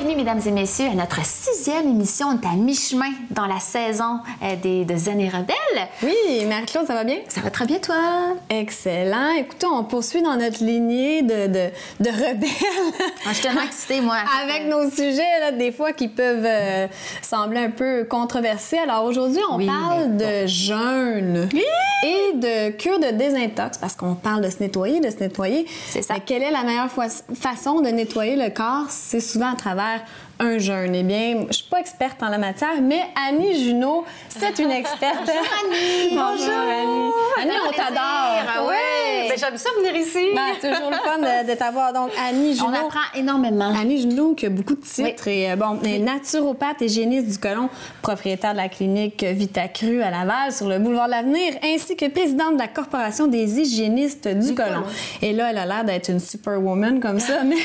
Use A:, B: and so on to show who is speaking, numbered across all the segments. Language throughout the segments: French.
A: Bienvenue, mesdames et messieurs, à notre 6e émission. On est à mi-chemin dans la saison de Zen et Rebelle.
B: Oui, Marie-Claude, ça va bien?
A: Ça va très bien, toi?
B: Excellent. Écoutez, on poursuit dans notre lignée de rebelles.
A: Je suis tellement excitée, moi.
B: Avec nos sujets, là, des fois, qui peuvent sembler un peu controversés. Alors aujourd'hui, on parle de jeûne et de cure de désintox, parce qu'on parle de se nettoyer,
A: C'est ça.
B: Mais quelle est la meilleure façon de nettoyer le corps? C'est souvent à travers un jeûne. Eh bien, je suis pas experte en la matière, mais Annie Junot, c'est une experte.
A: Bonjour, Annie!
B: Bonjour, Annie! Annie, on t'adore!
A: Oui!
C: Ben, j'aime ça venir ici!
B: Ben, c'est toujours le fun de t'avoir. Donc, Annie Junot.
A: On apprend énormément.
B: Annie Junot, qui a beaucoup de titres. Et est naturopathe et hygiéniste du côlon, propriétaire de la clinique Vitacru à Laval, sur le boulevard de l'Avenir, ainsi que présidente de la Corporation des hygiénistes du côlon. Et là, elle a l'air d'être une superwoman comme ça. Mais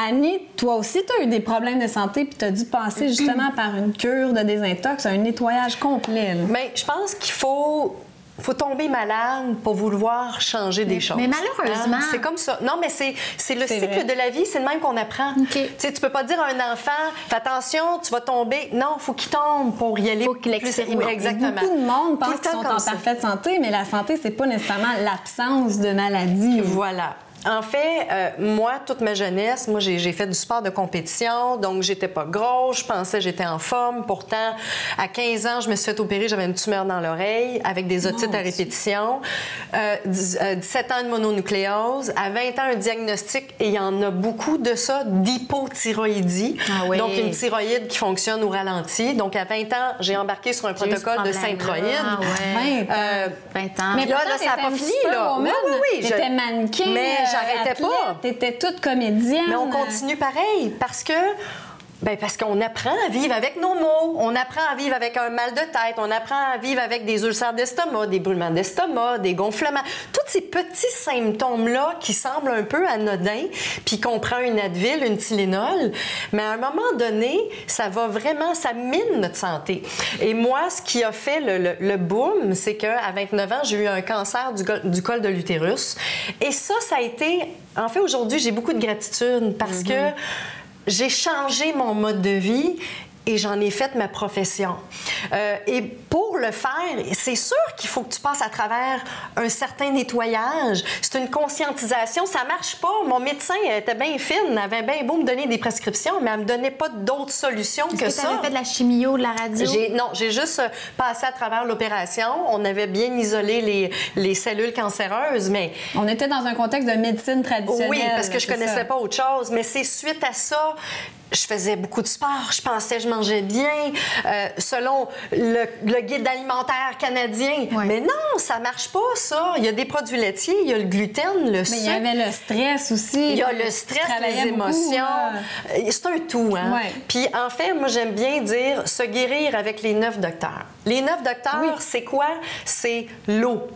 B: Annie, toi aussi, tu as eu des problèmes de santé, puis tu as dû passer justement par une cure de désintox, un nettoyage complet.
C: Mais je pense qu'il faut tomber malade pour vouloir changer des choses.
A: Mais malheureusement...
C: C'est comme ça. Non, mais c'est le cycle
B: vrai.
C: de la vie, c'est le même qu'on apprend.
A: Okay.
C: Tu sais, tu peux pas dire à un enfant, fais attention, tu vas tomber. Non, il faut qu'il tombe pour y aller.
A: Faut qu'il expérimente.
C: Oui, exactement.
B: Beaucoup de monde pense
C: Tout le
B: qu'ils
C: temps
B: sont
C: comme
B: en
C: ça.
B: parfaite santé, mais la santé, c'est pas nécessairement l'absence de maladie.
C: Voilà. En fait, moi, toute ma jeunesse, j'ai fait du sport de compétition, donc j'étais pas grosse, je pensais que j'étais en forme. Pourtant, à 15 ans, je me suis fait opérer, j'avais une tumeur dans l'oreille avec des otites à répétition. 17 ans de mononucléose. À 20 ans, un diagnostic, et il y en a beaucoup de ça, d'hypothyroïdie.
A: Ah oui.
C: Donc, une thyroïde qui fonctionne au ralenti. Donc, à 20 ans, j'ai embarqué sur un protocole de synthroïde.
A: Ah ouais.
B: 20
A: ans.
B: Mais
C: là,
B: pourtant,
C: ça a pas fini, là.
B: Oui. T'étais mannequin.
C: Mais j'arrêtais pas.
B: T'étais toute comédienne.
C: Mais on continue pareil parce qu'on apprend à vivre avec nos maux. On apprend à vivre avec un mal de tête. On apprend à vivre avec des ulcères d'estomac, des brûlements d'estomac, des gonflements. Tous ces petits symptômes-là qui semblent un peu anodins, puis qu'on prend une Advil, une Tylenol, mais à un moment donné, ça mine notre santé. Et moi, ce qui a fait le boom, c'est qu'à 29 ans, j'ai eu un cancer du col de l'utérus. Et ça a été... En fait, aujourd'hui, j'ai beaucoup de gratitude parce que j'ai changé mon mode de vie et j'en ai fait ma profession. Et pour le faire, c'est sûr qu'il faut que tu passes à travers un certain nettoyage. C'est une conscientisation. Ça marche pas. Mon médecin était bien fine, elle avait bien beau me donner des prescriptions, mais elle me donnait pas d'autres solutions que ça.
A: Est-ce que tu avais fait de la chimio, de la radio?
C: Non, j'ai juste passé à travers l'opération. On avait bien isolé les cellules cancéreuses, mais...
B: On était dans un contexte de médecine traditionnelle.
C: Oui, parce que je connaissais pas autre chose. Mais c'est suite à ça... Je faisais beaucoup de sport, je pensais que je mangeais bien, selon le guide alimentaire canadien.
B: Ouais.
C: Mais non, ça marche pas, ça. Il y a des produits laitiers, il y a le gluten, le sucre.
B: Mais il y avait le stress aussi.
C: Il y a le stress, les émotions. C'est un tout, hein?
B: Ouais.
C: Puis en fait, moi, j'aime bien dire se guérir avec les 9 docteurs. Les 9 docteurs, c'est quoi? C'est l'eau.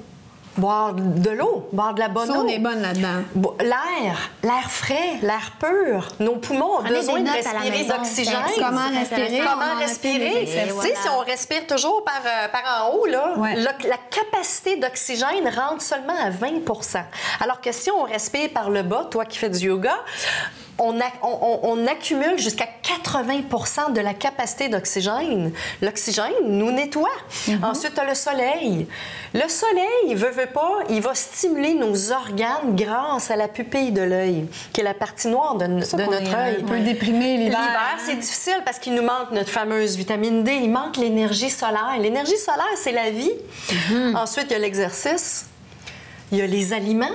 C: Boire de l'eau, boire de la bonne eau.
B: On est bonne là-dedans.
C: L'air frais, l'air pur. Nos poumons ont besoin de respirer d'oxygène.
B: Comment respirer?
C: Comment respirer? Tu sais, si on respire toujours par en haut, là, la capacité d'oxygène rentre seulement à 20 %. Alors que si on respire par le bas, toi qui fais du yoga, on accumule jusqu'à 80 % de la capacité d'oxygène. L'oxygène nous nettoie. Ensuite, tu as le soleil. Le soleil, veut pas, il va stimuler nos organes grâce à la pupille de l'œil, qui est la partie noire de notre œil.
B: Un peu déprimé l'hiver.
C: L'hiver, c'est difficile parce qu'il nous manque notre fameuse vitamine D. Il manque l'énergie solaire. L'énergie solaire, c'est la vie. Ensuite, il y a l'exercice. Il y a les aliments.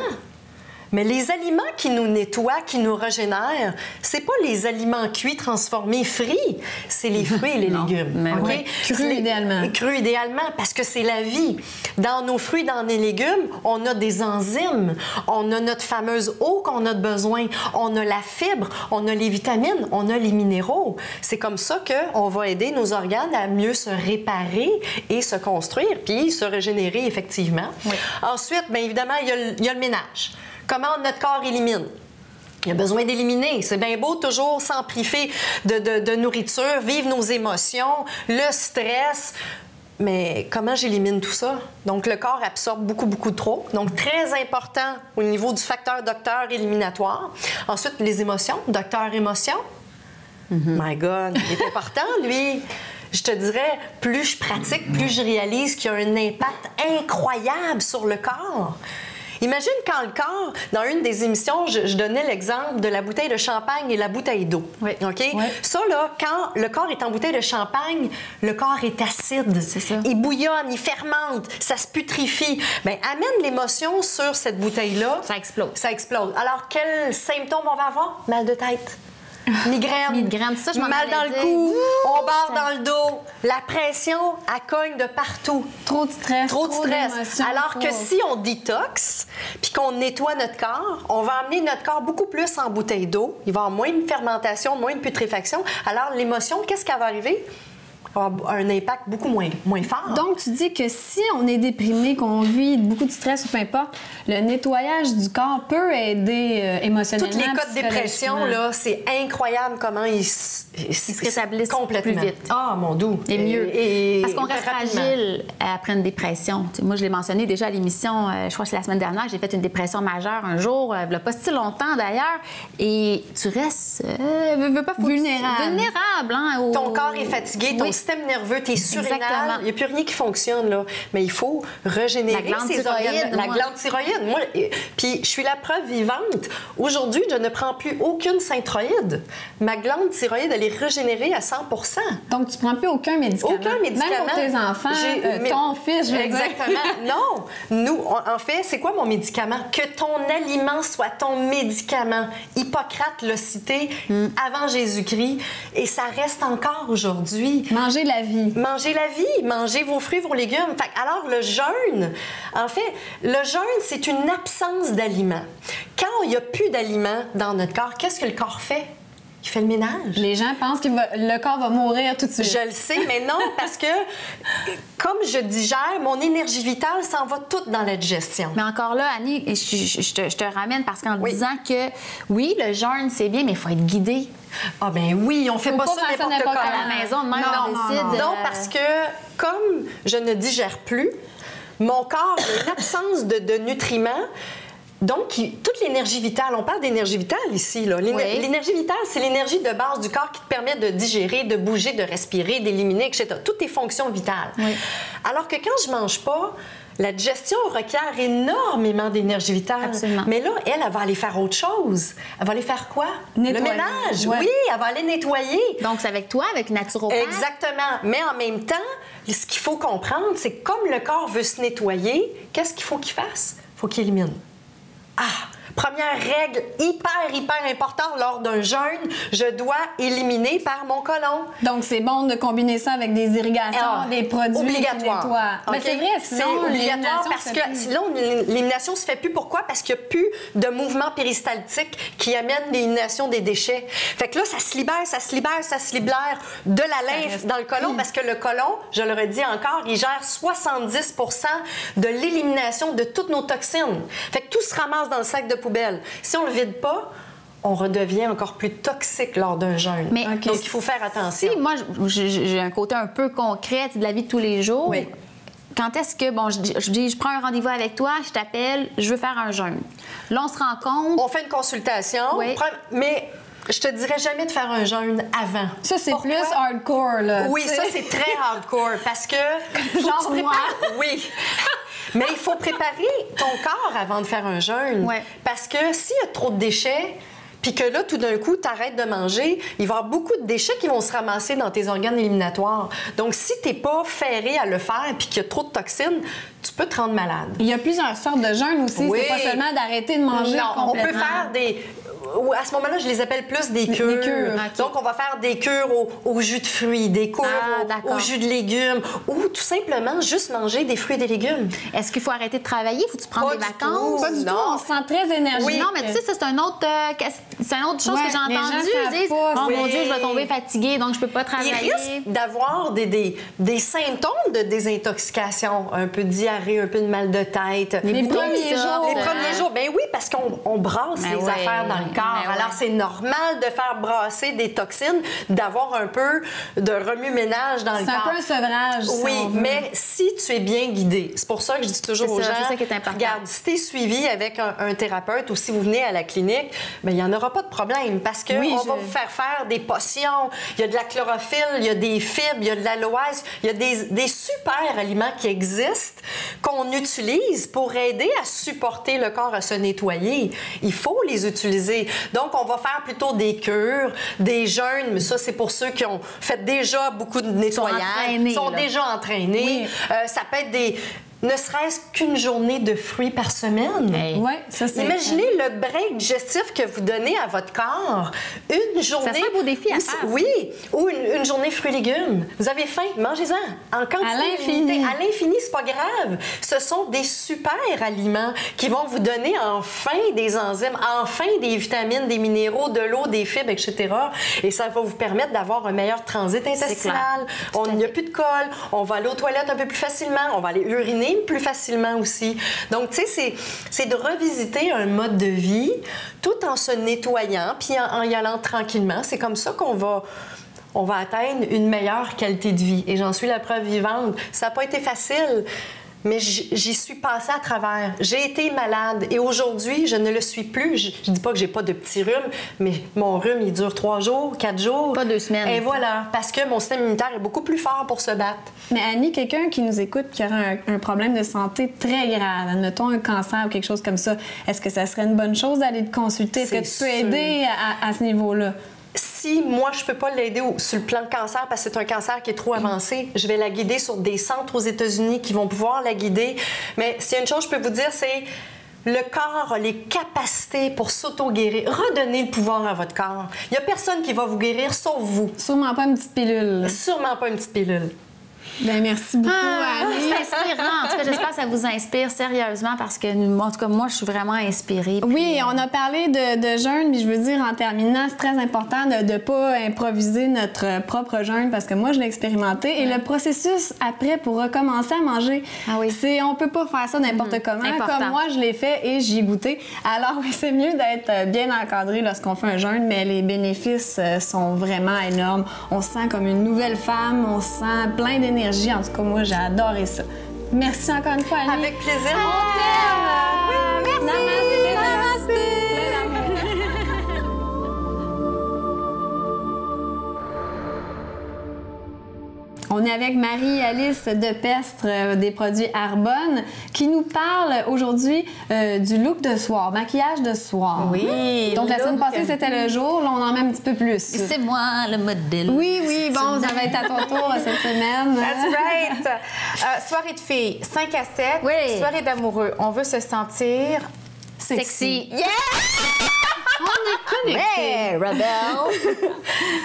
C: Mais les aliments qui nous nettoient, qui nous régénèrent, c'est pas les aliments cuits, transformés, frits, c'est les fruits et les légumes.
B: Mais
C: okay?
B: Crus idéalement.
C: Crus idéalement, parce que c'est la vie. Dans nos fruits, dans nos légumes, on a des enzymes, on a notre fameuse eau qu'on a besoin, on a la fibre, on a les vitamines, on a les minéraux. C'est comme ça qu'on va aider nos organes à mieux se réparer et se construire, puis se régénérer effectivement. Oui. Ensuite, bien évidemment, il y a le ménage. Comment notre corps élimine? Il y a besoin d'éliminer. C'est bien beau toujours s'en priver de nourriture, vivre nos émotions, le stress. Mais comment j'élimine tout ça? Donc, le corps absorbe beaucoup, beaucoup trop. Donc, très important au niveau du facteur docteur éliminatoire. Ensuite, les émotions, docteur émotion. My God, il est important, lui. Je te dirais, plus je pratique, plus je réalise qu'il y a un impact incroyable sur le corps. Imagine quand le corps, dans une des émissions, je donnais l'exemple de la bouteille de champagne et la bouteille d'eau.
A: Oui.
C: OK?
B: Oui.
C: Ça, là, quand le corps est en bouteille de champagne, le corps est acide.
A: C'est ça.
C: Il bouillonne, il fermente, ça se putrifie. Bien, amène l'émotion sur cette bouteille-là.
A: Ça explose.
C: Ça explose. Alors, quels symptômes on va avoir? Mal de tête. Migraine.
A: Migraine, ça, je m'en
C: mal
A: allais
C: dans le
A: dire.
C: cou, on barre
A: Ça-
C: dans le dos. La pression, elle cogne de partout.
B: Trop de stress.
C: Trop de stress.
B: d'émotions,
C: Alors que
B: trop.
C: si on détoxe, puis qu'on nettoie notre corps, on va amener notre corps beaucoup plus en bouteille d'eau. Il va y avoir moins de fermentation, moins de putréfaction. Alors l'émotion, qu'est-ce qui va arriver? Va avoir un impact beaucoup moins fort.
B: Donc, tu dis que si on est déprimé, qu'on vit beaucoup de stress ou peu importe, le nettoyage du corps peut aider émotionnellement.
C: toutes les cas de dépression,
B: psychologiquement.
C: là, c'est incroyable comment ils se
A: rétablissent
C: complètement.
A: plus vite.
C: Ah, mon doux.
A: Et mieux. Parce qu'on
C: hyper
A: reste
C: rapidement.
A: fragile après une dépression. Tu sais, moi, je l'ai mentionné déjà à l'émission, je crois que c'est la semaine dernière, j'ai fait une dépression majeure un jour, il n'y a pas si longtemps d'ailleurs, et tu restes vulnérable. Hein,
C: Ton corps est fatigué, ton système nerveux, t'es surrénal,
A: Exactement.
C: il n'y a plus rien qui fonctionne, là. Mais il faut régénérer
A: La glande
C: ces
A: thyroïde,
C: organes. La
A: moi.
C: glande thyroïde. Moi, puis je suis la preuve vivante. Aujourd'hui, je ne prends plus aucune synthroïde. Ma glande thyroïde, elle est régénérée à 100
B: Donc, tu prends plus aucun médicament.
C: Aucun médicament.
B: Même pour tes enfants, ton fils, je veux dire.
C: Exactement. Non. Nous, en fait, c'est quoi mon médicament? Que ton aliment soit ton médicament. Hippocrate l'a cité avant Jésus-Christ et ça reste encore aujourd'hui.
B: Manger la vie.
C: Mangez la vie, mangez vos fruits, vos légumes. Fait que, alors, le jeûne, en fait, le jeûne, c'est une absence d'aliments. Quand il n'y a plus d'aliments dans notre corps, qu'est-ce que le corps fait? Il fait le ménage.
B: Les gens pensent que le corps va mourir tout de suite.
C: Je le sais, mais non, parce que comme je digère, mon énergie vitale s'en va toute dans la digestion.
A: Mais encore là, Annie, je te ramène parce qu'en disant que oui, le jeûne, c'est bien, mais il faut être guidé.
C: Ah ben oui, on fait
B: Faut
C: pas
B: pas
C: ça
B: faire ça
C: n'importe
B: n'importe
C: comment.
A: À la maison, même
B: Non,
A: on décide.
C: Non, parce que comme je ne digère plus, mon corps a une absence de nutriments. Donc, toute l'énergie vitale, on parle d'énergie vitale ici. Là.
A: Oui.
C: L'énergie vitale, c'est l'énergie de base du corps qui te permet de digérer, de bouger, de respirer, d'éliminer, etc. Toutes tes fonctions vitales.
A: Oui.
C: Alors que quand je mange pas, la digestion requiert énormément d'énergie vitale.
A: Absolument.
C: Mais là, elle va aller faire autre chose. Elle va aller faire quoi?
B: Nettoyer.
C: Le ménage.
B: Ouais.
C: Oui, elle va aller nettoyer.
A: Donc, c'est avec toi, avec naturopathe.
C: Exactement. Mais en même temps, ce qu'il faut comprendre, c'est que comme le corps veut se nettoyer, qu'est-ce qu'il faut qu'il fasse? Il faut qu'il élimine. Ah! Première règle hyper importante lors d'un jeûne, je dois éliminer par mon côlon.
B: Donc, c'est bon de combiner ça avec des irrigations, des produits
C: obligatoire.
B: qui nettoient. Mais
C: OK?
B: c'est vrai, sinon,
C: c'est obligatoire
B: l'élimination
C: parce
B: se fait
C: que
B: plus.
C: sinon l'élimination se fait plus. Pourquoi? Parce qu'il n'y a plus de mouvement péristaltique qui amène l'élimination des déchets. Fait que là, ça se libère de la lymphe
B: reste
C: dans le côlon parce que le côlon, je le redis encore, il gère 70 de l'élimination de toutes nos toxines. Fait que tout se ramasse dans le sac de poubelle. Si on le vide pas, on redevient encore plus toxique lors d'un jeûne.
A: Mais
C: Donc, il faut faire attention.
A: Si moi, j'ai un côté un peu concret de la vie de tous les jours,
C: Oui.
A: quand est-ce que, bon, je dis, je prends un rendez-vous avec toi, je t'appelle, je veux faire un jeûne. Là, on se rencontre.
C: On fait une consultation,
A: Oui.
C: mais je te dirais jamais de faire un jeûne avant.
B: Ça, c'est
C: Pourquoi?
B: plus hardcore, là.
C: Oui,
B: tu sais.
C: ça, c'est très hardcore parce que...
B: Genre
C: faut que tu
B: moi.
C: prépares- Oui. Mais il faut préparer ton corps avant de faire un jeûne.
A: Ouais.
C: Parce que s'il y a trop de déchets, puis que là, tout d'un coup, tu arrêtes de manger, il va y avoir beaucoup de déchets qui vont se ramasser dans tes organes éliminatoires. Donc, si tu n'es pas ferré à le faire puis qu'il y a trop de toxines, tu peux te rendre malade.
B: Il y a plusieurs sortes de jeûnes aussi.
C: Oui.
B: C'est pas seulement d'arrêter de manger
C: Non, on peut
B: complètement.
C: faire des... ou à ce moment-là, je les appelle plus des cures.
B: cures,
A: ok.
C: Donc, on va faire des cures au jus de fruits, des cures
A: d'accord.
C: au jus de légumes ou tout simplement juste manger des fruits et des légumes.
A: Est-ce qu'il faut arrêter de travailler? Faut-tu prendre
C: Pas
A: des
C: du
A: vacances?
C: tout.
B: Pas du tout,
C: Non.
B: on se sent très énergique.
A: Oui, non, mais tu sais, ça, c'est un autre, c'est une autre chose
B: Ouais,
A: que j'ai
B: les gens
A: entendue.
B: savent
A: Ils disent,
B: pas,
A: oh mon
C: oui.
A: Dieu, je vais tomber fatiguée, donc je peux pas
C: Il
A: travailler.
C: risque d'avoir des symptômes de désintoxication, un peu de diarrhée, un peu de mal de tête.
B: Les
A: beaucoup
B: premiers
A: de ça,
B: jours.
C: Les premiers jours, ben oui, parce qu'on brasse
A: Ben
C: les
A: ouais.
C: affaires dans le corps.
A: ouais.
C: Alors, c'est normal de faire brasser des toxines, d'avoir un peu de remue-ménage dans le corps.
B: C'est un peu un sevrage. si
C: Oui,
B: on veut.
C: mais si tu es bien guidé, c'est pour ça que je dis toujours aux
A: C'est ça,
C: gens,
A: c'est ça qui est important.
C: regarde, si tu es suivi avec un thérapeute ou si vous venez à la clinique, bien, il n'y en aura pas de problème parce qu'on va vous faire des potions, il y a de la chlorophylle, il y a des fibres, il y a de l'aloès, il y a des super aliments qui existent qu'on utilise pour aider à supporter le corps à se nettoyer. Il faut les utiliser. Donc, on va faire plutôt des cures, des jeûnes, mais ça, c'est pour ceux qui ont fait déjà beaucoup de nettoyage, sont déjà entraînés.
B: Oui.
C: Ça peut être ne serait-ce qu'une journée de fruits par semaine.
A: Hey.
B: Oui, ça, c'est...
C: Imaginez le break digestif que vous donnez à votre corps. Une journée...
A: Ça serait un beau défi à faire.
C: Oui, ou une journée fruits-légumes. Vous avez faim, mangez-en. En quantité
B: À l'infini.
C: limitée. À l'infini, c'est pas grave. Ce sont des super aliments qui vont vous donner enfin des enzymes, enfin des vitamines, des minéraux, de l'eau, des fibres, etc. Et ça va vous permettre d'avoir un meilleur transit intestinal. Il n'y a plus de colle. On va aller aux toilettes un peu plus facilement. On va aller uriner plus facilement aussi. Donc, tu sais, c'est de revisiter un mode de vie tout en se nettoyant puis en y allant tranquillement. C'est comme ça qu'on va atteindre une meilleure qualité de vie. Et j'en suis la preuve vivante. Ça n'a pas été facile, mais j'y suis passée à travers. J'ai été malade et aujourd'hui, je ne le suis plus. Je dis pas que j'ai pas de petits rhumes, mais mon rhume, il dure 3 jours, 4 jours.
A: Pas 2 semaines.
C: Et voilà, parce que mon système immunitaire est beaucoup plus fort pour se battre.
B: Mais Annie, quelqu'un qui nous écoute qui aurait un problème de santé très grave, admettons un cancer ou quelque chose comme ça, est-ce que ça serait une bonne chose d'aller te consulter? Est-ce que tu peux aider à ce niveau-là?
C: Si moi, je peux pas l'aider sur le plan de cancer parce que c'est un cancer qui est trop avancé, je vais la guider sur des centres aux États-Unis qui vont pouvoir la guider. Mais s'il y a une chose que je peux vous dire, c'est le corps a les capacités pour s'auto-guérir. Redonnez le pouvoir à votre corps. Il y a personne qui va vous guérir sauf vous.
B: Sûrement pas une petite pilule.
C: Sûrement pas une petite pilule.
B: Bien, merci beaucoup, Annie.
A: C'est inspirant. En tout cas, j'espère que ça vous inspire sérieusement parce que, en tout cas, moi, je suis vraiment inspirée.
B: Oui, on a parlé de jeûne, mais je veux dire, en terminant, c'est très important de ne pas improviser notre propre jeûne parce que moi, je l'ai expérimenté. Et le processus après pour recommencer à manger, on peut pas faire ça n'importe comment.
A: Important.
B: Comme moi, je l'ai fait et j'y ai goûté. Alors, oui, c'est mieux d'être bien encadré lorsqu'on fait un jeûne, mais les bénéfices sont vraiment énormes. On se sent comme une nouvelle femme, on se sent plein d'énergie. En tout cas, moi, j'ai adoré ça. Merci encore une fois, Annie.
C: Avec plaisir.
B: On t'aime!
C: Merci.
B: Namaste! On est avec Marie-Alice Depestre des produits Arbonne qui nous parle aujourd'hui du look de soir, maquillage de soir.
D: Oui.
B: Donc la semaine passée, c'était le jour. Là, on en met un petit peu plus.
A: C'est moi, le modèle.
B: Oui, bon, ça va être à ton tour cette semaine.
D: That's right. Soirée de filles, 5 à 7.
A: Oui.
D: Soirée d'amoureux. On veut se sentir
A: Sexy.
D: Yeah!
B: On est connectés.
A: Hey, rebelle.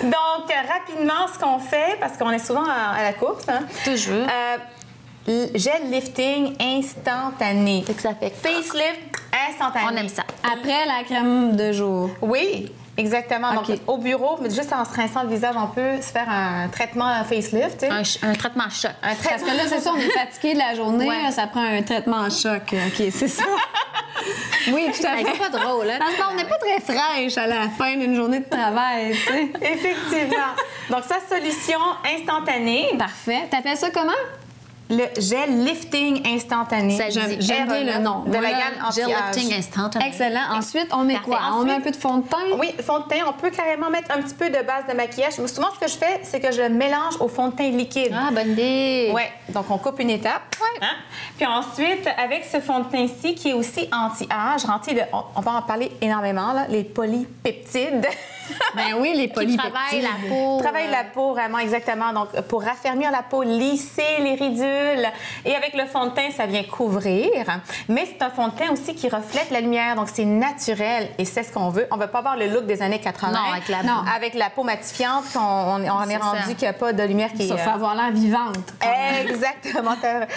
D: Donc, rapidement, ce qu'on fait, parce qu'on est souvent à la course, hein,
A: Toujours.
D: gel lifting instantané.
A: C'est que ça fait.
D: Facelift instantané.
A: On aime ça.
B: Après la crème de jour.
D: Oui, exactement.
B: OK.
D: Donc, au bureau, mais juste en se rinçant le visage, on peut se faire un traitement facelift. Tu sais.
A: Un traitement choc.
D: Un
B: Parce
D: traitement.
B: que là, c'est ça, on est fatigué de la journée,
A: Ouais.
B: là, ça prend un traitement en choc. OK, c'est ça. Oui, tout à
A: Hey,
B: fait.
A: c'est pas drôle, hein?
B: Parce qu'on n'est pas très fraîche à la fin d'une journée de travail, tu sais.
D: Effectivement. Donc, sa solution instantanée,
B: Parfait. T'appelles ça comment?
D: le gel lifting instantané.
A: Ça dit
B: J'aime bien le nom.
D: De la
B: Voilà,
D: gamme
A: Gel
D: anti-âge.
A: lifting instantané.
B: Excellent. Ensuite, on met
A: Parfait.
B: quoi? On met un
D: Ensuite-
B: peu de fond de teint?
D: Oui, fond de teint. On peut carrément mettre un petit peu de base de maquillage. Souvent, ce que je fais, c'est que je le mélange au fond de teint liquide.
A: Ah, bonne idée.
D: Oui, donc on coupe une étape. Hein? Puis ensuite, avec ce fond de teint-ci qui est aussi anti-âge, rempli de, on va en parler énormément, là, les polypeptides.
B: Ben oui, les
A: Qui
B: polypeptides.
A: travaille la peau.
D: Travaille la peau, vraiment, exactement. Donc, pour raffermir la peau, lisser les ridules. Et avec le fond de teint, ça vient couvrir. Mais c'est un fond de teint aussi qui reflète la lumière. Donc, c'est naturel et c'est ce qu'on veut. On ne veut pas avoir le look des années 80.
A: Non, avec la-
B: Non.
D: Avec la peau matifiante, on est
A: C'est
D: rendu
A: ça.
D: qu'il n'y a pas de lumière qui est...
B: Ça fait avoir l'air vivante.
D: Exactement. T'as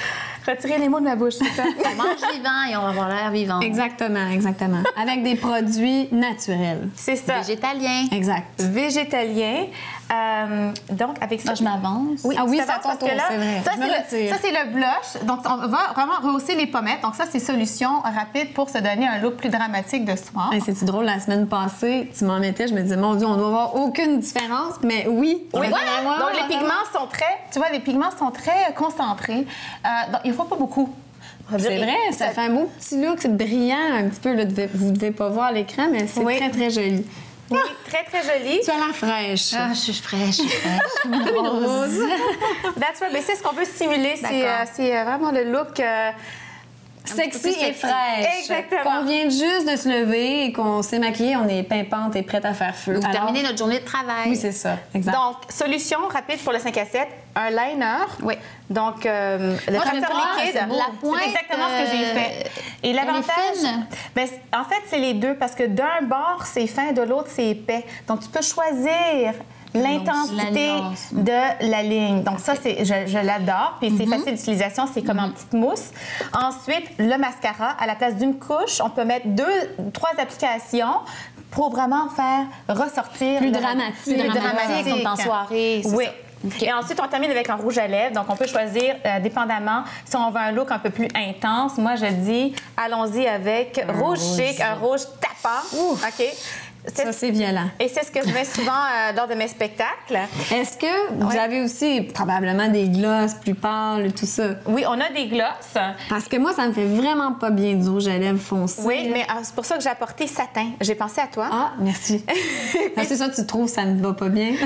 D: retiré les mots de ma bouche, c'est ça?
A: On mange vivant et on va avoir l'air vivant.
B: Exactement, exactement. Avec des produits naturels.
D: C'est ça.
A: Végétalien.
B: Exact.
D: Végétalien. Donc, avec ça...
A: je m'avance.
B: Oui,
D: tu
B: ça
D: t'avances
B: tombe,
D: parce que là,
B: c'est vrai.
D: ça,
B: Je me retire.
D: c'est le blush. Donc, on va vraiment rehausser les pommettes. Donc, ça, c'est solution rapide pour se donner un look plus dramatique de soir.
B: Hey, c'est-tu drôle, la semaine passée, tu m'en mettais, je me disais, mon Dieu, on doit avoir aucune différence, mais oui.
D: Oui,
B: vraiment,
D: donc les pigments sont très, tu vois, les pigments sont très concentrés. Donc, il ne faut pas beaucoup.
B: C'est vrai, ça fait un beau petit look, c'est brillant un petit peu. Là, vous ne devez pas voir l'écran, mais c'est
D: Oui.
B: très, très joli.
D: Oui, très, très joli.
B: Tu as l'air fraîche.
A: Ah, je suis fraîche. Comme une rose.
D: That's right. Mais c'est ce qu'on veut stimuler. C'est vraiment le look...
B: Sexy et fraîche.
D: Exactement.
B: Qu'on vient juste de se lever et qu'on s'est maquillée, on est pimpante et prête à faire feu.
A: Vous
B: Alors,
A: terminez notre journée de travail.
B: Oui, c'est ça. Exact.
D: Donc, solution rapide pour le 5 à 7, un liner.
A: Oui.
D: Donc, le
A: Moi, j'aime
D: tracteur
A: pas,
D: liquide.
A: c'est beau. La pointe,
D: C'est exactement ce que j'ai fait. Et l'avantage...
A: elle est fine.
D: Ben, en fait, c'est les deux parce que d'un bord, c'est fin, de l'autre, c'est épais. Donc, tu peux choisir l'intensité
A: la nuance.
D: de la ligne. Donc, ça, je l'adore. Puis, c'est facile d'utilisation. C'est comme en petite mousse. Ensuite, le mascara. À la place d'une couche, on peut mettre 2-3 applications pour vraiment faire ressortir...
B: Plus
D: le-
B: dramatique.
A: Plus dramatique, comme en soirée. c'est
D: Oui.
A: ça. OK.
D: Et ensuite, on termine avec un rouge à lèvres. Donc, on peut choisir, dépendamment, si on veut un look un peu plus intense. Moi, je dis, allons-y avec rouge chic, un rouge tapant. OK?
B: Ça, c'est violent.
D: Et c'est ce que je mets souvent lors de mes spectacles.
B: Est-ce que vous avez aussi probablement des glosses plus pâles, tout ça?
D: Oui, on a des glosses.
B: Parce que moi, ça me fait vraiment pas bien du rouge à lèvres foncé.
D: Oui, mais c'est pour ça que j'ai apporté satin. J'ai pensé à toi.
B: Ah, merci. C'est ça, tu trouves ça ne va pas bien?
D: Non.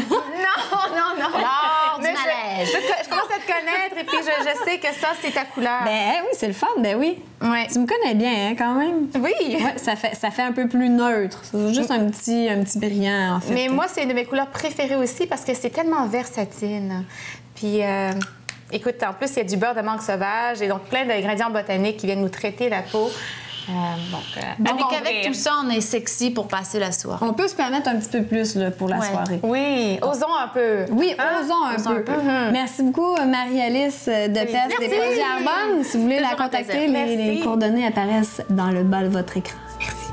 A: Lors du
D: Mais
A: malaise.
D: je commence à te connaître et puis je sais que ça, c'est ta couleur.
B: Ben oui, c'est le fun, ben oui.
D: Ouais.
B: Tu me connais bien, hein, quand même.
D: Oui.
B: Ouais, ça fait un peu plus neutre. C'est juste un petit brillant, en fait.
D: Mais moi, c'est une de mes couleurs préférées aussi parce que c'est tellement versatile. Puis, écoute, en plus, il y a du beurre de mangue sauvage et donc plein d'ingrédients botaniques qui viennent nous traiter la peau.
A: Donc, avec tout ça, on est sexy pour passer la soirée.
B: On peut se permettre un petit peu plus là, pour la
A: Ouais.
B: soirée.
D: Oui, osons un peu.
B: Oui,
D: Hein?
B: osons un peu. Merci beaucoup, Marie-Alice de Pest des
D: Merci.
B: Produits Arbonne. Si vous voulez la
A: Toujours un
B: contacter,
A: plaisir.
B: les
D: Merci.
B: coordonnées apparaissent dans le bas de votre écran. Merci.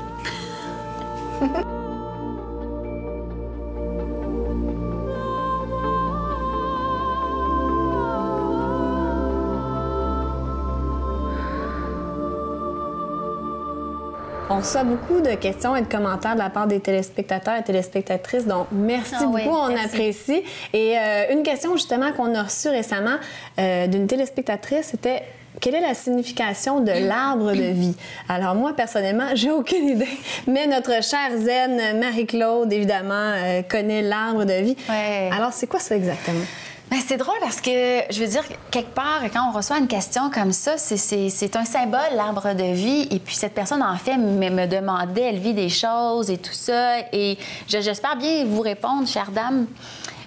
B: On reçoit beaucoup de questions et de commentaires de la part des téléspectateurs et téléspectatrices, donc merci
A: Ah oui,
B: beaucoup, on
A: merci.
B: apprécie. Et une question justement qu'on a reçue récemment d'une téléspectatrice, c'était quelle est la signification de l'arbre de vie? Alors moi, personnellement, j'ai aucune idée, mais notre chère zen Marie-Claude, évidemment, connaît l'arbre de vie.
A: Ouais.
B: Alors c'est quoi ça exactement?
A: Ben, c'est drôle parce que, je veux dire, quelque part, quand on reçoit une question comme ça, c'est un symbole, l'arbre de vie. Et puis, cette personne, en fait, me demandait, elle vit des choses et tout ça. Et j'espère bien vous répondre, chère dame,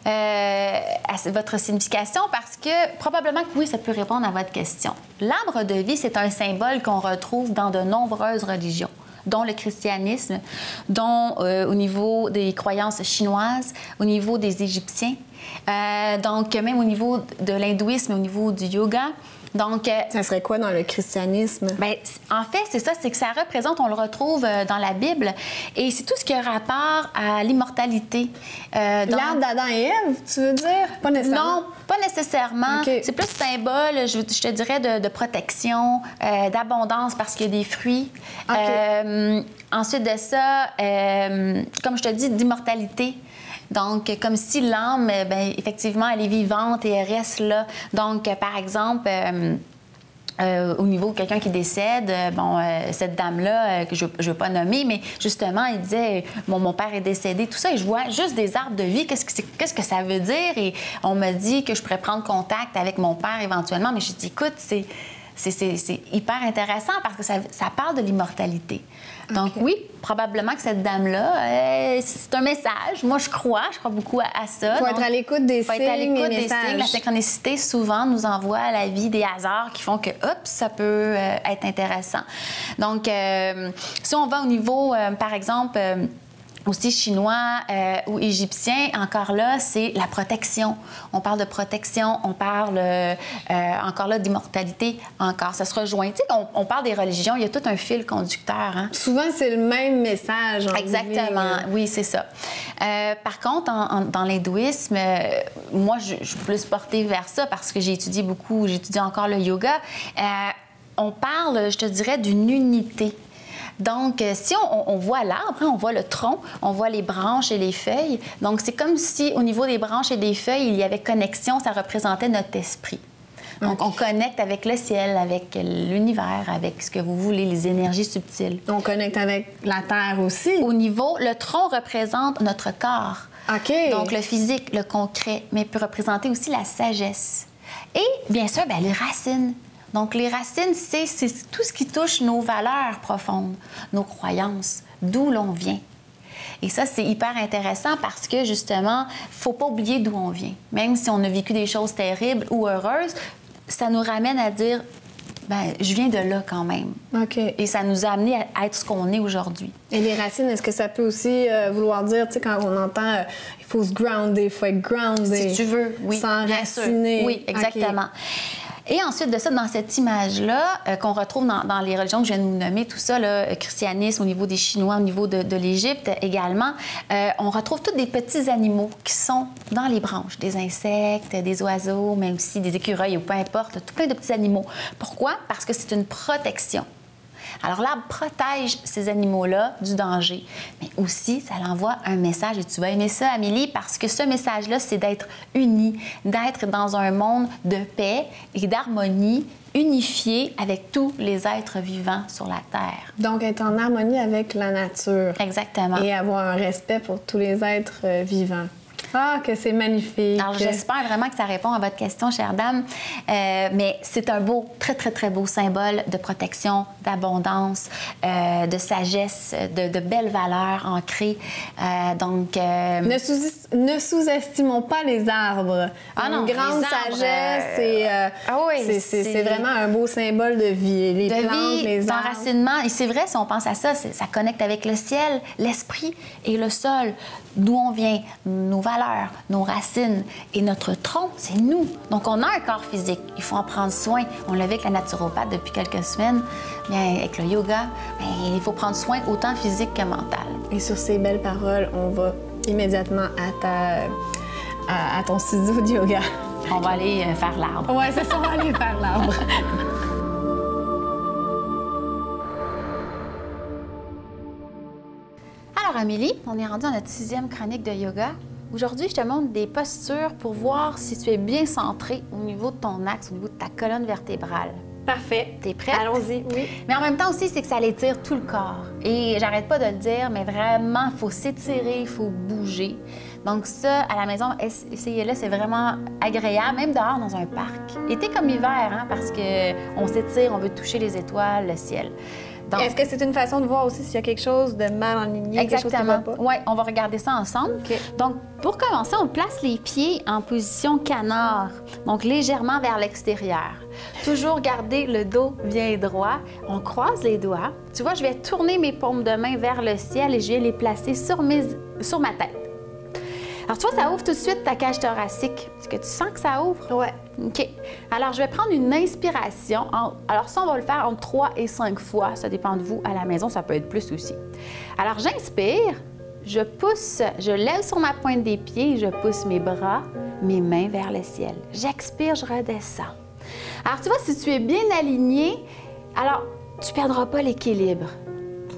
A: à votre signification parce que, probablement que oui, ça peut répondre à votre question. L'arbre de vie, c'est un symbole qu'on retrouve dans de nombreuses religions, dont le christianisme, dont au niveau des croyances chinoises, au niveau des Égyptiens, donc même au niveau de l'hindouisme, au niveau du yoga. Donc,
B: Ça serait quoi dans le christianisme?
A: ben, en fait, c'est ça, c'est que ça représente, on le retrouve dans la Bible, et c'est tout ce qui a rapport à l'immortalité. Donc-
B: L'arbre d'Adam et Ève, tu veux dire? Pas nécessairement.
A: non, pas nécessairement.
B: OK.
A: C'est plus symbole, je te dirais, de protection, d'abondance parce qu'il y a des fruits.
B: OK.
A: Ensuite de ça, comme je te dis, d'immortalité. Donc, comme si l'âme, ben, effectivement, elle est vivante et elle reste là. Donc, par exemple... au niveau de quelqu'un qui décède, cette dame-là, que je ne veux pas nommer, mais justement, il disait, mon père est décédé, tout ça, et je vois juste des arbres de vie, qu'est-ce que ça veut dire? Et on me dit que je pourrais prendre contact avec mon père éventuellement, mais je dis, écoute, c'est hyper intéressant parce que ça parle de l'immortalité. Donc oui, probablement que cette dame-là, c'est un message. Moi, je crois beaucoup à ça.
B: Il faut
A: Donc,
B: être à l'écoute des
A: faut être à
B: signes
A: l'écoute
B: et
A: des
B: messages.
A: signes. La synchronicité, souvent, nous envoie à la vie des hasards qui font que, hop, ça peut être intéressant. Donc, si on va au niveau, par exemple... aussi chinois ou égyptien, encore là, c'est la protection. On parle de protection, on parle encore là d'immortalité, encore. Ça se rejoint. Tu sais, on parle des religions, il y a tout un fil conducteur. Hein?
B: Souvent, c'est le même message.
A: Exactement, oui, c'est ça. Par contre, dans l'hindouisme, moi, je suis plus portée vers ça parce que j'ai étudié encore le yoga. On parle, je te dirais, d'une unité. Donc, si on voit l'arbre, on voit le tronc, on voit les branches et les feuilles. Donc, c'est comme si au niveau des branches et des feuilles, il y avait connexion, ça représentait notre esprit. Donc, on connecte avec le ciel, avec l'univers, avec ce que vous voulez, les énergies subtiles.
B: On connecte avec la terre aussi.
A: Au niveau, le tronc représente notre corps.
B: OK.
A: Donc, le physique, le concret, mais peut représenter aussi la sagesse. Et, bien sûr, les racines. Donc, les racines, c'est tout ce qui touche nos valeurs profondes, nos croyances, d'où l'on vient. Et ça, c'est hyper intéressant parce que, justement, il ne faut pas oublier d'où on vient. Même si on a vécu des choses terribles ou heureuses, ça nous ramène à dire, je viens de là quand même.
B: OK.
A: Et ça nous a amené à être ce qu'on est aujourd'hui.
B: Et les racines, est-ce que ça peut aussi vouloir dire, tu sais, quand on entend il faut se grounder, il faut être groundé.
A: Si tu veux, oui.
B: S'enraciner.
A: Oui, exactement. Okay. Et ensuite de ça, dans cette image-là, qu'on retrouve dans les religions que je viens de vous nommer, tout ça, le christianisme au niveau des Chinois, au niveau de l'Égypte également, on retrouve tous des petits animaux qui sont dans les branches, des insectes, des oiseaux, mais aussi des écureuils ou peu importe, tout plein de petits animaux. Pourquoi? Parce que c'est une protection. Alors, l'arbre protège ces animaux-là du danger, mais aussi, ça l'envoie un message. Et tu vas aimer ça, Amélie, parce que ce message-là, c'est d'être unis, d'être dans un monde de paix et d'harmonie, unifié avec tous les êtres vivants sur la Terre.
B: Donc, être en harmonie avec la nature.
A: Exactement. Et
B: avoir un respect pour tous les êtres vivants. Ah, que c'est magnifique!
A: Alors, j'espère vraiment que ça répond à votre question, chère dame. Mais c'est un beau, très, très, très beau symbole de protection, d'abondance, de sagesse, de belles valeurs ancrées.
B: Ne sous-estimons pas les arbres.
A: Ah non,
B: une grande sagesse. C'est vraiment un beau symbole de vie. Les plantes, les arbres.
A: D'enracinement. Et c'est vrai, si on pense à ça, ça connecte avec le ciel, l'esprit et le sol. D'où on vient, nos valeurs, nos racines. Et notre tronc, c'est nous. Donc, on a un corps physique. Il faut en prendre soin. On l'a vu avec la naturopathe depuis quelques semaines. Bien, avec le yoga, il faut prendre soin autant physique que mental.
B: Et sur ces belles paroles, on va immédiatement à ton studio de yoga.
A: On va aller faire l'arbre.
B: Oui, c'est ça, on va aller faire l'arbre.
A: Alors, Amélie, on est rendu dans notre 6e chronique de yoga. Aujourd'hui, je te montre des postures pour voir si tu es bien centré au niveau de ton axe, au niveau de ta colonne vertébrale.
C: Parfait.
A: T'es prête?
C: Allons-y, oui.
A: Mais en même temps aussi, c'est que ça l'étire tout le corps. Et j'arrête pas de le dire, mais vraiment, il faut s'étirer, il faut bouger. Donc ça, à la maison, essayez-le, c'est vraiment agréable, même dehors dans un parc. Été comme hiver, hein, parce qu'on s'étire, on veut toucher les étoiles, le ciel.
B: Est-ce que c'est une façon de voir aussi s'il y a quelque chose de mal aligné?
A: Exactement. Oui, on va regarder ça ensemble. Okay. Donc, pour commencer, on place les pieds en position canard, donc légèrement vers l'extérieur. Toujours garder le dos bien droit. On croise les doigts. Tu vois, je vais tourner mes paumes de main vers le ciel et je vais les placer sur ma tête. Alors, tu vois, ça ouvre tout de suite ta cage thoracique. Est-ce que tu sens que ça ouvre?
B: Oui.
A: OK. Alors, je vais prendre une inspiration. Alors, ça, on va le faire entre 3 et 5 fois. Ça dépend de vous. À la maison, ça peut être plus aussi. Alors, j'inspire. Je pousse, je lève sur ma pointe des pieds. Je pousse mes bras, mes mains vers le ciel. J'expire, je redescends. Alors, tu vois, si tu es bien aligné, alors, tu ne perdras pas l'équilibre.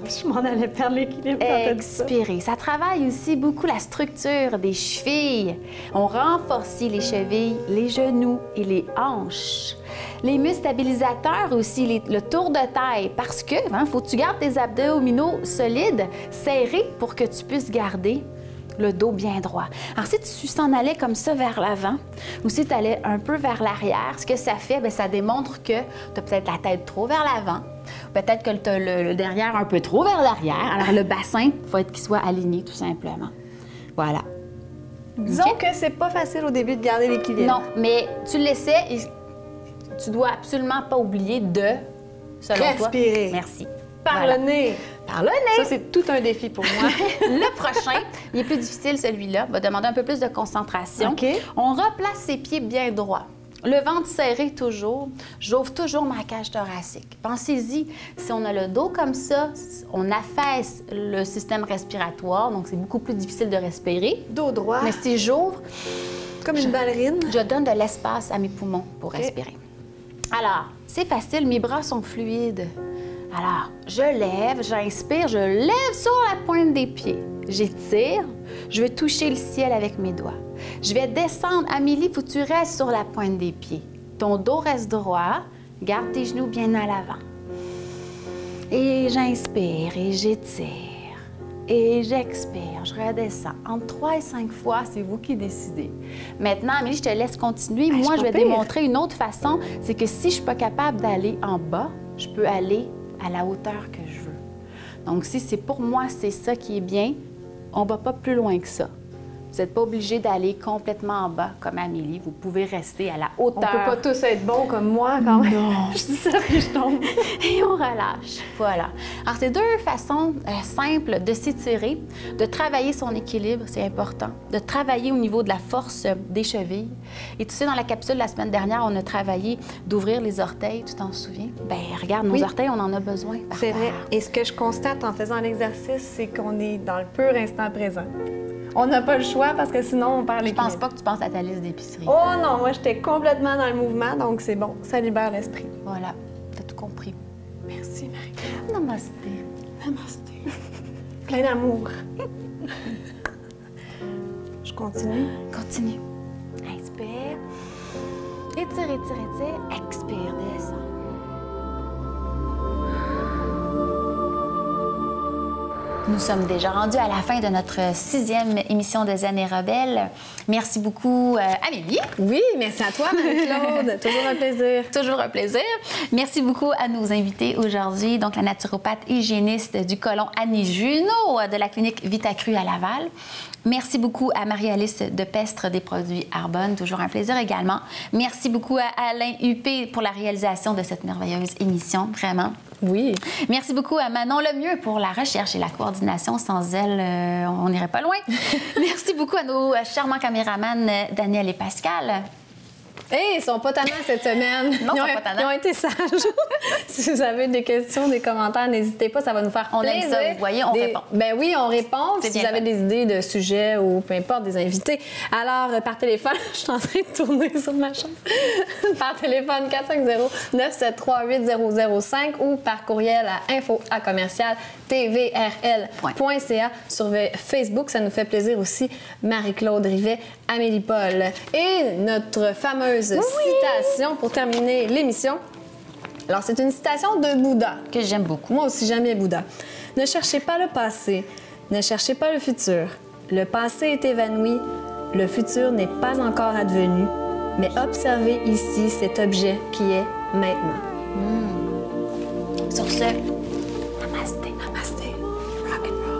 C: Je m'en allais perdre l'équilibre quand t'as dit ça.
A: Expirer. Ça travaille aussi beaucoup la structure des chevilles. On renforce les chevilles, les genoux et les hanches. Les muscles stabilisateurs aussi, le tour de taille, parce que faut que tu gardes tes abdominaux solides, serrés, pour que tu puisses garder le dos bien droit. Alors, si tu s'en allais comme ça vers l'avant ou si tu allais un peu vers l'arrière, ce que ça fait, bien, ça démontre que tu as peut-être la tête trop vers l'avant, peut-être que tu as le derrière un peu trop vers l'arrière. Alors, le bassin, il faut qu'il soit aligné, tout simplement. Voilà.
B: Disons que c'est pas facile au début de garder l'équilibre.
A: Non, mais tu le laissais et tu dois absolument pas oublier de, selon
B: respirer.
A: Toi. Merci.
B: Par le nez.
D: Par le nez.
B: Ça, c'est tout un défi pour moi.
A: Le prochain, il est plus difficile, celui-là, va demander un peu plus de concentration.
B: OK.
A: On replace ses pieds bien droits. Le ventre serré toujours. J'ouvre toujours ma cage thoracique. Pensez-y, si on a le dos comme ça, on affaisse le système respiratoire, donc c'est beaucoup plus difficile de respirer.
B: Dos droit.
A: Mais si j'ouvre,
B: Comme une ballerine.
A: je donne de l'espace à mes poumons pour respirer. Alors, c'est facile, mes bras sont fluides. Alors, je lève, j'inspire, je lève sur la pointe des pieds. J'étire, je vais toucher le ciel avec mes doigts. Je vais descendre. Amélie, il faut que tu restes sur la pointe des pieds. Ton dos reste droit, garde tes genoux bien à l'avant. Et j'inspire et j'étire. Et j'expire, je redescends. Entre 3 et 5 fois, c'est vous qui décidez. Maintenant, Amélie, je te laisse continuer. Moi, je vais démontrer une autre façon. C'est que si je ne suis pas capable d'aller en bas, je peux aller à la hauteur que je veux. Donc, si c'est pour moi, c'est ça qui est bien, on ne va pas plus loin que ça. Vous n'êtes pas obligé d'aller complètement en bas comme Amélie. Vous pouvez rester à la
B: On
A: hauteur.
B: peut pas tous être bons comme moi, quand même.
A: Non.
B: Je dis ça, puis je tombe.
A: Et on relâche. Voilà. Alors, c'est deux façons simples de s'étirer, de travailler son équilibre, c'est important, de travailler au niveau de la force des chevilles. Et tu sais, dans la capsule la semaine dernière, on a travaillé d'ouvrir les orteils, tu t'en souviens? Bien, regarde, nos orteils, on en a besoin.
B: C'est vrai. Et ce que je constate en faisant l'exercice, c'est qu'on est dans le pur instant présent. On n'a pas le choix parce que sinon, on perd
A: Je
B: l'équilibre.
A: pense pas que tu penses à ta liste d'épicerie.
B: Oh non, moi, j'étais complètement dans le mouvement, donc c'est bon. Ça libère l'esprit.
A: Voilà, t'as tout compris.
B: Merci, Marie.
A: Namasté.
B: Namasté. Plein d'amour. Je continue.
A: Continue. Inspire. Étire, étire, étire. Expire, descends. Nous sommes déjà rendus à la fin de notre 6e émission des Années rebelles. Merci beaucoup, Amélie.
B: Oui, merci à toi, Marie-Claude. Toujours un plaisir.
A: Toujours un plaisir. Merci beaucoup à nos invités aujourd'hui, donc la naturopathe hygiéniste du côlon Annie Junot de la clinique Vitacru à Laval. Merci beaucoup à Marie-Alice Depestre des produits Arbonne, toujours un plaisir également. Merci beaucoup à Alain Huppé pour la réalisation de cette merveilleuse émission, vraiment.
B: Oui.
A: Merci beaucoup à Manon Lemieux pour la recherche et la coordination. Sans elle, on n'irait pas loin. Merci beaucoup à nos charmants caméramans Daniel et Pascal.
B: Hey, ils sont pas tannants cette semaine.
A: Non, ils sont pas tannants.
B: Ils ont été sages. Si vous avez des questions, des commentaires, n'hésitez pas, ça va nous faire
A: On
B: plaisir.
A: aime ça, vous voyez, on répond.
B: Ben oui, on répond.
A: C'est
B: Si
A: bien
B: vous avez
A: fait.
B: des idées de sujets ou peu importe, des invités. Alors, par téléphone, je suis en train de tourner sur ma chaîne. Par téléphone, 450-973-8005 ou par courriel à info@tvrl.ca. Sur Facebook, ça nous fait plaisir aussi. Marie-Claude Rivet, Amélie Paul. Et notre fameuse citation pour terminer l'émission. Alors, c'est une citation de Bouddha.
A: Que j'aime beaucoup.
B: Moi aussi, j'aime bien Bouddha. Ne cherchez pas le passé, ne cherchez pas le futur. Le passé est évanoui, le futur n'est pas encore advenu, mais observez ici cet objet qui est maintenant.
A: Sur ce, namasté.
B: Namasté. Rock and roll.